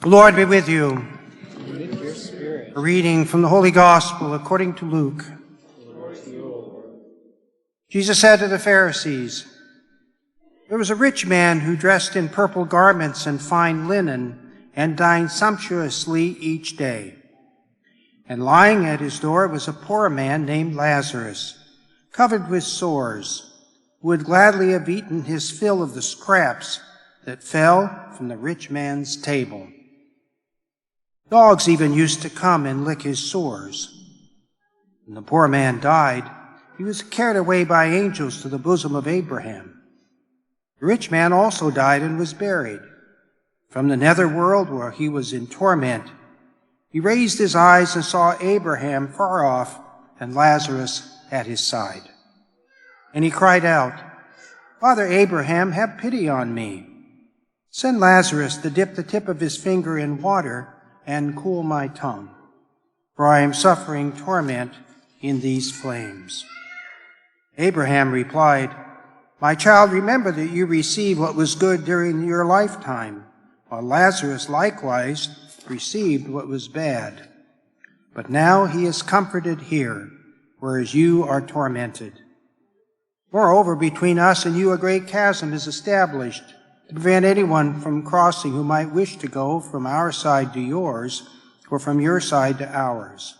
The Lord be with you. And with your spirit. A reading from the Holy Gospel according to Luke. Glory to you, O Lord. Jesus said to the Pharisees, "There was a rich man who dressed in purple garments and fine linen and dined sumptuously each day. And lying at his door was a poor man named Lazarus, covered with sores, who would gladly have eaten his fill of the scraps that fell from the rich man's table. Dogs even used to come and lick his sores. When the poor man died, he was carried away by angels to the bosom of Abraham. The rich man also died and was buried. From the netherworld, where he was in torment, he raised his eyes and saw Abraham far off and Lazarus at his side. And he cried out, 'Father Abraham, have pity on me. Send Lazarus to dip the tip of his finger in water and cool my tongue, for I am suffering torment in these flames.' Abraham replied, 'My child, remember that you received what was good during your lifetime, while Lazarus likewise received what was bad. But now he is comforted here, whereas you are tormented. Moreover, between us and you a great chasm is established, to prevent anyone from crossing who might wish to go from our side to yours, or from your side to ours.'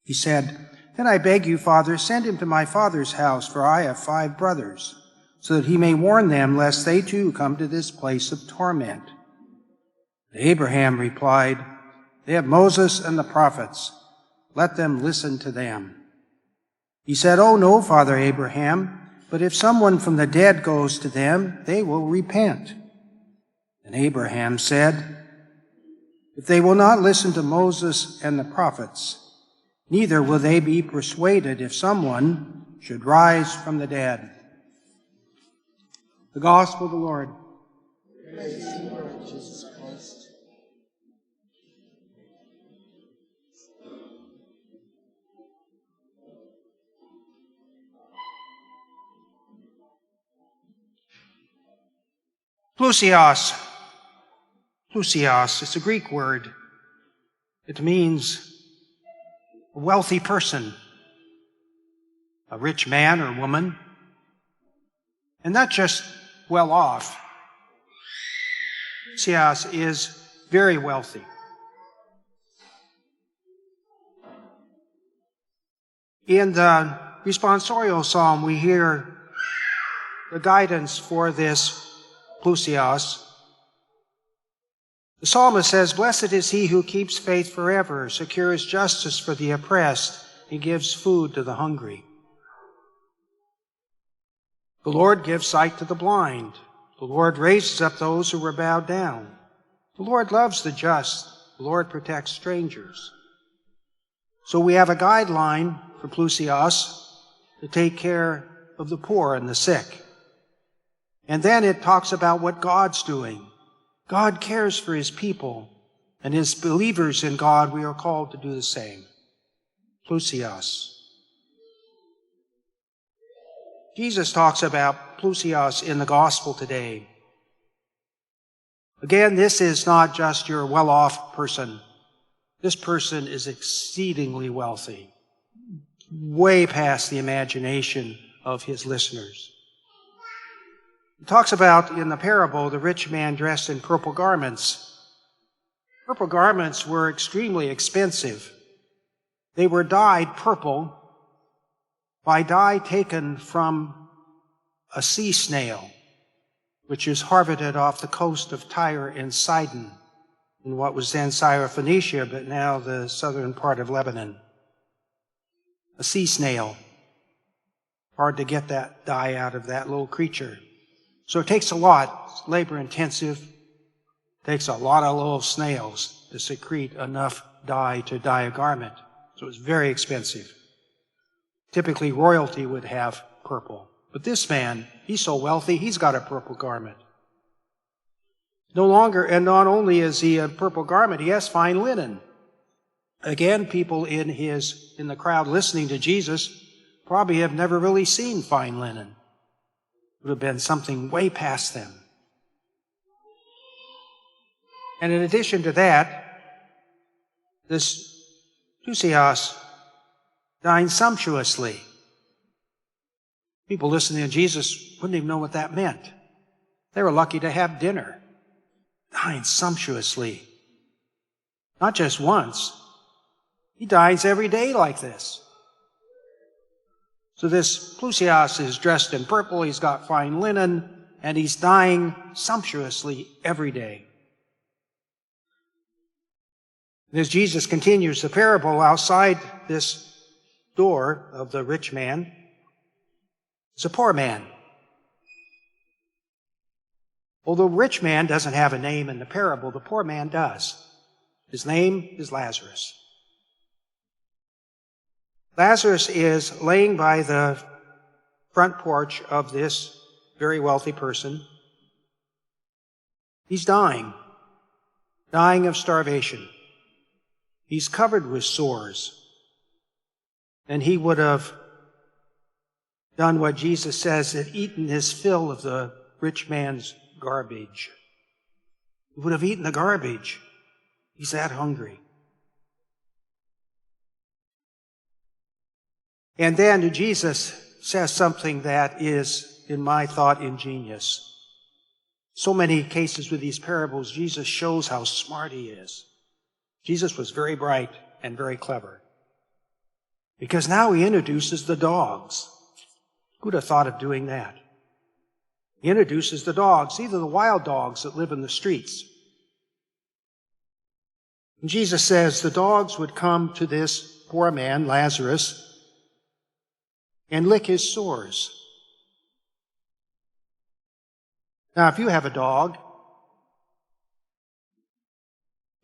He said, 'Then I beg you, Father, send him to my father's house, for I have 5 brothers, so that he may warn them, lest they too come to this place of torment.' Abraham replied, 'They have Moses and the prophets. Let them listen to them.' He said, 'Oh no, Father Abraham, but if someone from the dead goes to them, they will repent.' And Abraham said, 'If they will not listen to Moses and the prophets, neither will they be persuaded if someone should rise from the dead.'" The Gospel of the Lord. Praise to you, Lord Jesus Christ. Plusios. Plusios is a Greek word. It means a wealthy person, a rich man or woman, and not just well off. Plusios is very wealthy. In the responsorial psalm, we hear the guidance for this Plusios. The psalmist says, "Blessed is he who keeps faith forever, secures justice for the oppressed, and gives food to the hungry. The Lord gives sight to the blind. The Lord raises up those who were bowed down. The Lord loves the just. The Lord protects strangers." So we have a guideline for Plusios to take care of the poor and the sick. And then it talks about what God's doing. God cares for his people, and as believers in God, we are called to do the same. Plusios. Jesus talks about Plusios in the gospel today. Again, this is not just your well-off person. This person is exceedingly wealthy, way past the imagination of his listeners. It talks about, in the parable, the rich man dressed in purple garments. Purple garments were extremely expensive. They were dyed purple by dye taken from a sea snail, which is harvested off the coast of Tyre and Sidon, in what was then Syrophoenicia, but now the southern part of Lebanon. A sea snail. Hard to get that dye out of that little creature. So it takes a lot. It's labor-intensive. It takes a lot of little snails to secrete enough dye to dye a garment. So it's very expensive. Typically, royalty would have purple. But this man, he's so wealthy, he's got a purple garment. No longer, and not only is he a purple garment, he has fine linen. Again, people in the crowd listening to Jesus probably have never really seen fine linen. It would have been something way past them. And in addition to that, this Lucius dined sumptuously. People listening to Jesus wouldn't even know what that meant. They were lucky to have dinner. Dine sumptuously. Not just once. He dines every day like this. So this Lucius is dressed in purple, he's got fine linen, and he's dining sumptuously every day. And as Jesus continues the parable, outside this door of the rich man is a poor man. Although the rich man doesn't have a name in the parable, the poor man does. His name is Lazarus. Lazarus is laying by the front porch of this very wealthy person. He's dying of starvation. He's covered with sores. And he would have done what Jesus says, had eaten his fill of the rich man's garbage. He would have eaten the garbage. He's that hungry. And then Jesus says something that is, in my thought, ingenious. So many cases with these parables, Jesus shows how smart he is. Jesus was very bright and very clever. Because now he introduces the dogs. Who'd have thought of doing that? He introduces the dogs, either the wild dogs that live in the streets. And Jesus says the dogs would come to this poor man, Lazarus, and lick his sores. Now, if you have a dog,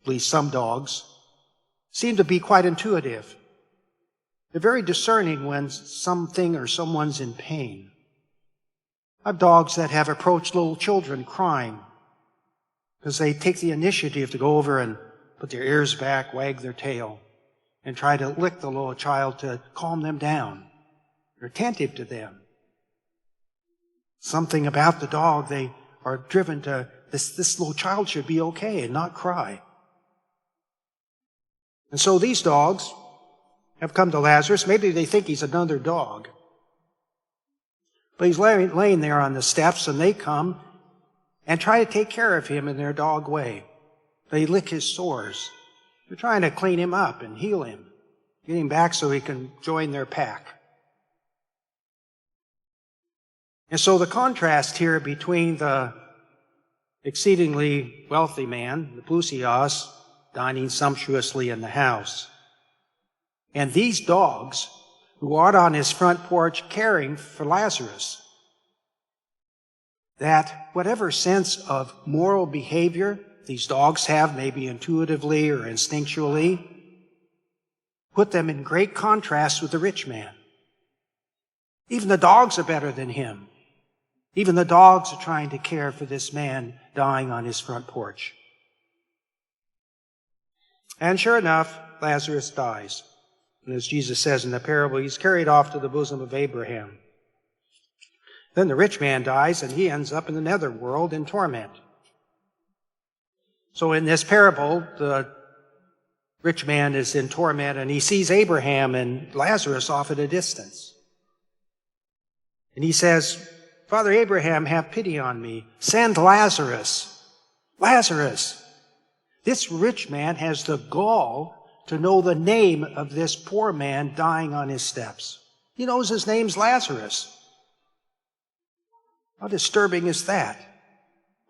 at least some dogs, seem to be quite intuitive. They're very discerning when something or someone's in pain. I have dogs that have approached little children crying because they take the initiative to go over and put their ears back, wag their tail, and try to lick the little child to calm them down. They're attentive to them. Something about the dog, they are driven to, this little child should be okay and not cry. And so these dogs have come to Lazarus. Maybe they think he's another dog. But he's laying there on the steps, and they come and try to take care of him in their dog way. They lick his sores. They're trying to clean him up and heal him, get him back so he can join their pack. And so the contrast here between the exceedingly wealthy man, the Lucius, dining sumptuously in the house, and these dogs who are on his front porch caring for Lazarus, that whatever sense of moral behavior these dogs have, maybe intuitively or instinctually, put them in great contrast with the rich man. Even the dogs are better than him. Even the dogs are trying to care for this man dying on his front porch. And sure enough, Lazarus dies. And as Jesus says in the parable, he's carried off to the bosom of Abraham. Then the rich man dies, and he ends up in the netherworld in torment. So in this parable, the rich man is in torment, and he sees Abraham and Lazarus off at a distance. And he says, "Father Abraham, have pity on me. Send Lazarus. Lazarus." This rich man has the gall to know the name of this poor man dying on his steps. He knows his name's Lazarus. How disturbing is that?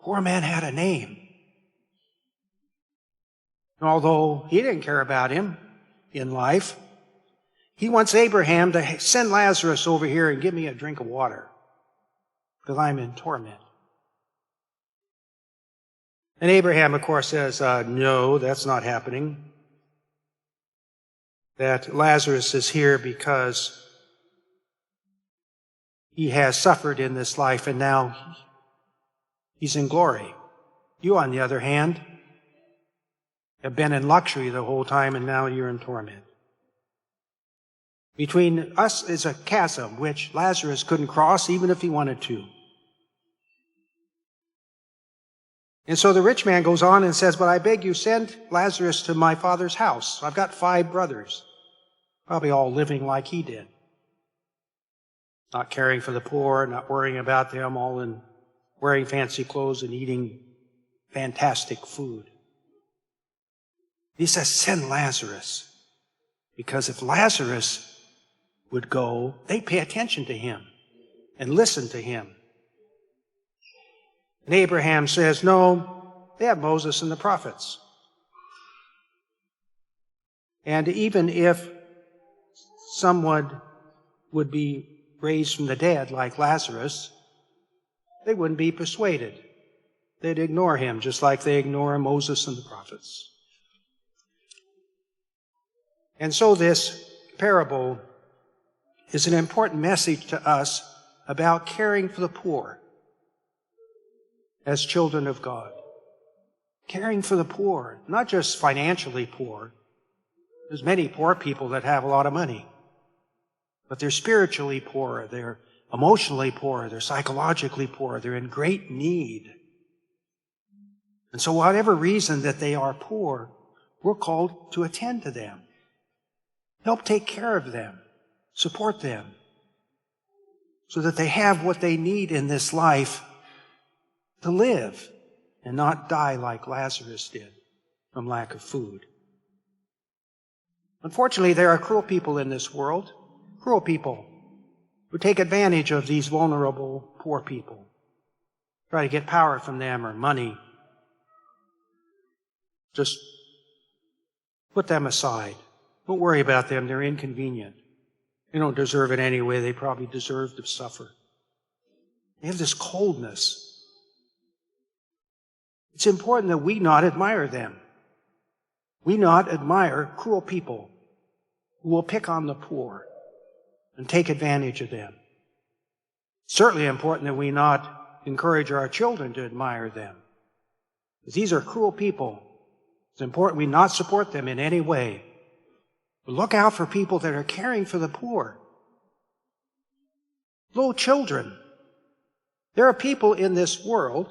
Poor man had a name. Although he didn't care about him in life, he wants Abraham to send Lazarus over here and give me a drink of water because I'm in torment. And Abraham, of course, says, no, that's not happening. That Lazarus is here because he has suffered in this life and now he's in glory. You, on the other hand, have been in luxury the whole time and now you're in torment. Between us is a chasm which Lazarus couldn't cross even if he wanted to. And so the rich man goes on and says, but I beg you, send Lazarus to my father's house. I've got 5 brothers, probably all living like he did. Not caring for the poor, not worrying about them, all in wearing fancy clothes and eating fantastic food. He says, send Lazarus. Because if Lazarus would go, they'd pay attention to him and listen to him. And Abraham says, no, they have Moses and the prophets. And even if someone would be raised from the dead like Lazarus, they wouldn't be persuaded. They'd ignore him just like they ignore Moses and the prophets. And so this parable is an important message to us about caring for the poor as children of God. Caring for the poor, not just financially poor. There's many poor people that have a lot of money, but they're spiritually poor, they're emotionally poor, they're psychologically poor, they're in great need. And so whatever reason that they are poor, we're called to attend to them, help take care of them, support them, so that they have what they need in this life to live and not die like Lazarus did from lack of food. Unfortunately, there are cruel people in this world, cruel people who take advantage of these vulnerable, poor people, try to get power from them or money. Just put them aside. Don't worry about them. They're inconvenient. They don't deserve it anyway. They probably deserve to suffer. They have this coldness. It's important that we not admire them. We not admire cruel people who will pick on the poor and take advantage of them. It's certainly important that we not encourage our children to admire them. Because these are cruel people. It's important we not support them in any way. But look out for people that are caring for the poor. Little children. There are people in this world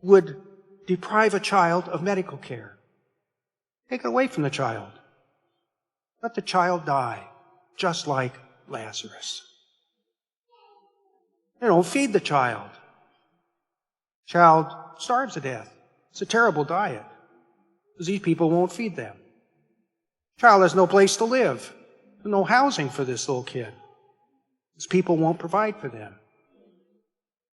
who would deprive a child of medical care. Take it away from the child. Let the child die, just like Lazarus. They don't feed the child. Child starves to death. It's a terrible diet, because these people won't feed them. Child has no place to live, no housing for this little kid, because people won't provide for them.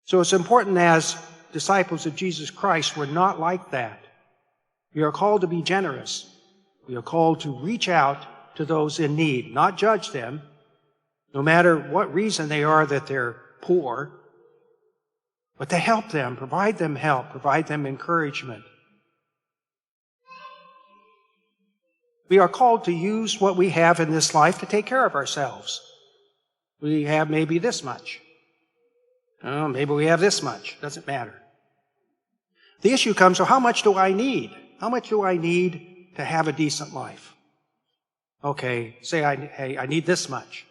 So it's important as disciples of Jesus Christ, we're not like that. We are called to be generous. We are called to reach out to those in need, not judge them, no matter what reason they are that they're poor, but to help them, provide them help, provide them encouragement. We are called to use what we have in this life to take care of ourselves. We have maybe this much. Oh, maybe we have this much. Doesn't matter. The issue comes, so how much do I need? How much do I need to have a decent life? Okay, say I need this much.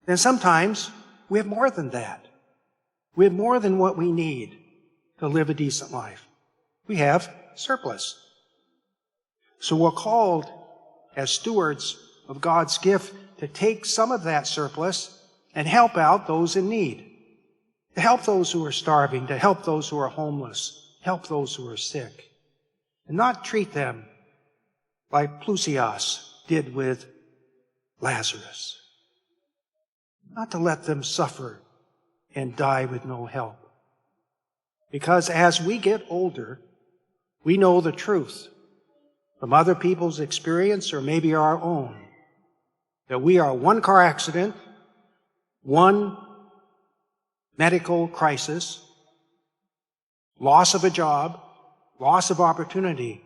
Then sometimes we have more than that. We have more than what we need to live a decent life. We have surplus. So we're called as stewards of God's gift to take some of that surplus and help out those in need. To help those who are starving, to help those who are homeless, help those who are sick. And not treat them like Plusias did with Lazarus. Not to let them suffer and die with no help. Because as we get older, we know the truth from other people's experience or maybe our own, that we are one car accident, one medical crisis, loss of a job, loss of opportunity,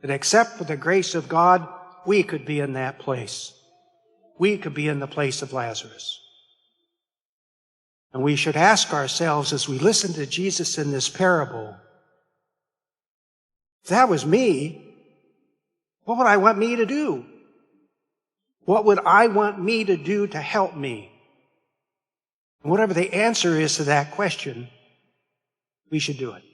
that except for the grace of God, we could be in that place. We could be in the place of Lazarus. And we should ask ourselves as we listen to Jesus in this parable, if that was me, what would I want me to do? What would I want me to do to help me? And whatever the answer is to that question, we should do it.